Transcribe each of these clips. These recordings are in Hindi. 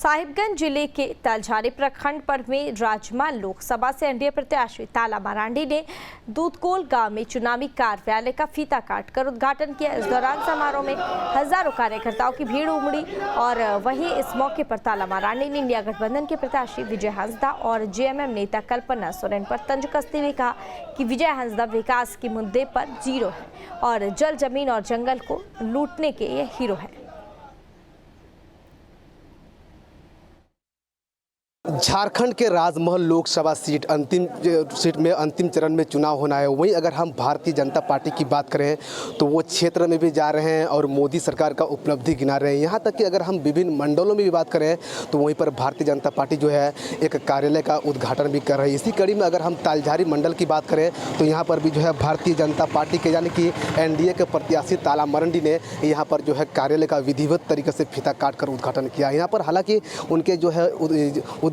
साहिबगंज जिले के तलझारी प्रखंड पर में राजमान लोकसभा से एनडीए प्रत्याशी ताला मरांडी ने दूधकोल गांव में चुनावी कार्यालय का फीता काटकर उद्घाटन किया। इस दौरान समारोह में हजारों कार्यकर्ताओं की भीड़ उमड़ी और वहीं इस मौके पर ताला मरांडी ने इंडिया गठबंधन के प्रत्याशी विजय हांसदा और जेएमएम नेता कल्पना सोरेन पर तंज कसते हुए कहा कि विजय हांसदा विकास के मुद्दे पर जीरो है और जल, जमीन और जंगल को लूटने के ये हीरो है। झारखंड के राजमहल लोकसभा सीट में अंतिम चरण में चुनाव होना है। वहीं अगर हम भारतीय जनता पार्टी की बात करें तो वो क्षेत्र में भी जा रहे हैं और मोदी सरकार का उपलब्धि गिना रहे हैं। यहाँ तक कि अगर हम विभिन्न मंडलों में भी बात करें तो वहीं पर भारतीय जनता पार्टी जो है एक कार्यालय का उद्घाटन भी कर रही है। इसी कड़ी में अगर हम तालझारी मंडल की बात करें तो यहाँ पर भी जो है भारतीय जनता पार्टी के यानी कि एनडीए के प्रत्याशी ताला मरांडी ने यहाँ पर जो है कार्यालय का विधिवत तरीके से फीता काट कर उद्घाटन किया। यहाँ पर हालांकि उनके जो है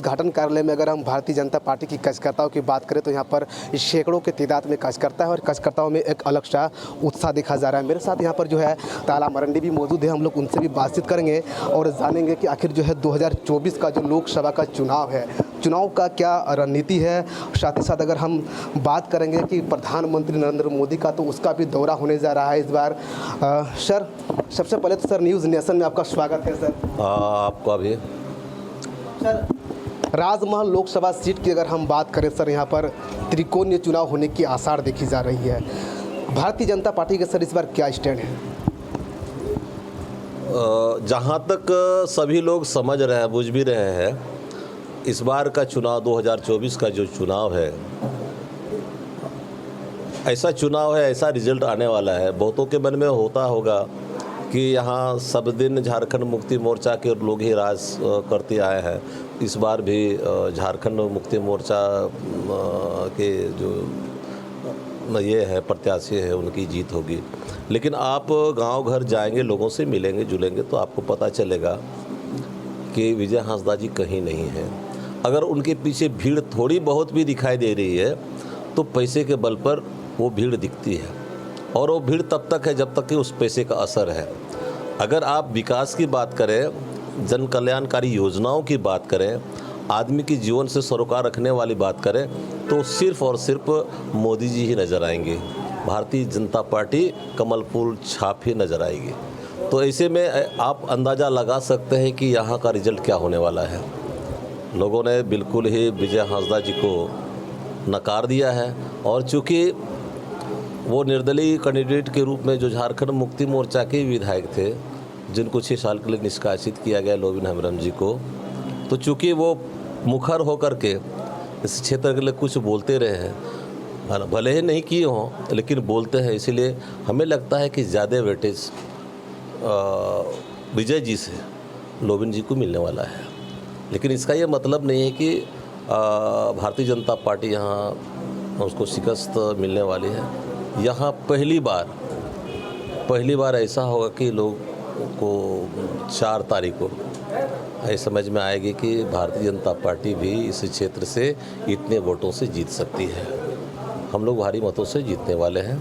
उद्घाटन कार्यालय में अगर हम भारतीय जनता पार्टी की कार्यकर्ताओं की बात करें तो यहाँ पर सैकड़ों के तादाद में कार्यकर्ता है और कार्यकर्ताओं में एक अलग सा उत्साह देखा जा रहा है। मेरे साथ यहाँ पर जो है ताला मरांडी भी मौजूद है। हम लोग उनसे भी बातचीत करेंगे और जानेंगे कि आखिर जो है 2024 का जो लोकसभा का चुनाव है, चुनाव का क्या रणनीति है। साथ ही साथ अगर हम बात करेंगे कि प्रधानमंत्री नरेंद्र मोदी का तो उसका भी दौरा होने जा रहा है इस बार। सर, सबसे पहले तो सर न्यूज़ नेशन में आपका स्वागत है सर। आपका भी। सर, राजमहल लोकसभा सीट की अगर हम बात करें सर, यहाँ पर त्रिकोणीय चुनाव होने की आसार देखी जा रही है। भारतीय जनता पार्टी के सर इस बार क्या स्टैंड है? जहाँ तक सभी लोग समझ रहे हैं, बुझ भी रहे हैं, इस बार का चुनाव 2024 का जो चुनाव है, ऐसा चुनाव है, ऐसा रिजल्ट आने वाला है। बहुतों के मन में होता होगा कि यहाँ सब दिन झारखंड मुक्ति मोर्चा के लोग ही राज करते आए हैं। इस बार भी झारखंड मुक्ति मोर्चा के जो ये है प्रत्याशी है उनकी जीत होगी। लेकिन आप गांव घर जाएंगे, लोगों से मिलेंगे जुलेंगे तो आपको पता चलेगा कि विजय हांसदा जी कहीं नहीं है। अगर उनके पीछे भीड़ थोड़ी बहुत भी दिखाई दे रही है तो पैसे के बल पर वो भीड़ दिखती है और वो भीड़ तब तक है जब तक कि उस पैसे का असर है। अगर आप विकास की बात करें, जन कल्याणकारी योजनाओं की बात करें, आदमी के जीवन से सरोकार रखने वाली बात करें तो सिर्फ और सिर्फ मोदी जी ही नज़र आएंगे। भारतीय जनता पार्टी कमल फूल छाप ही नज़र आएगी। तो ऐसे में आप अंदाज़ा लगा सकते हैं कि यहाँ का रिजल्ट क्या होने वाला है। लोगों ने बिल्कुल ही विजय हांसदा जी को नकार दिया है और चूँकि वो निर्दलीय कैंडिडेट के रूप में जो झारखंड मुक्ति मोर्चा के विधायक थे, जिनको 6 साल के लिए निष्कासित किया गया लोबिन हेम्ब्रम जी को, तो चूँकि वो मुखर होकर के इस क्षेत्र के लिए कुछ बोलते रहे हैं, भले ही नहीं किए हों लेकिन बोलते हैं, इसीलिए हमें लगता है कि ज़्यादा वेटेज विजय जी से लोबिन जी को मिलने वाला है। लेकिन इसका ये मतलब नहीं है कि भारतीय जनता पार्टी यहाँ उसको शिकस्त मिलने वाली है। यहाँ पहली बार ऐसा होगा कि लोग को 4 तारीख को ये समझ में आएगी कि भारतीय जनता पार्टी भी इस क्षेत्र से इतने वोटों से जीत सकती है। हम लोग भारी मतों से जीतने वाले हैं।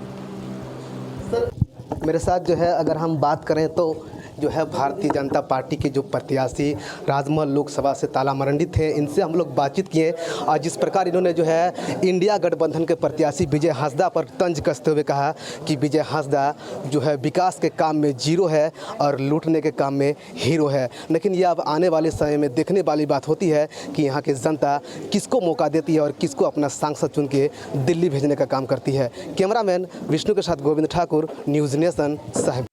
सर, मेरे साथ जो है अगर हम बात करें तो जो है भारतीय जनता पार्टी के जो प्रत्याशी राजमहल लोकसभा से ताला मरांडी थे, इनसे हम लोग बातचीत किए और जिस प्रकार इन्होंने जो है इंडिया गठबंधन के प्रत्याशी विजय हांसदा पर तंज कसते हुए कहा कि विजय हांसदा जो है विकास के काम में जीरो है और लूटने के काम में हीरो है। लेकिन ये अब आने वाले समय में देखने वाली बात होती है कि यहाँ की जनता किसको मौका देती है और किसको अपना सांसद चुन के दिल्ली भेजने का काम करती है। कैमरामैन विष्णु के साथ गोविंद ठाकुर, न्यूज़ नेशन, साहिब।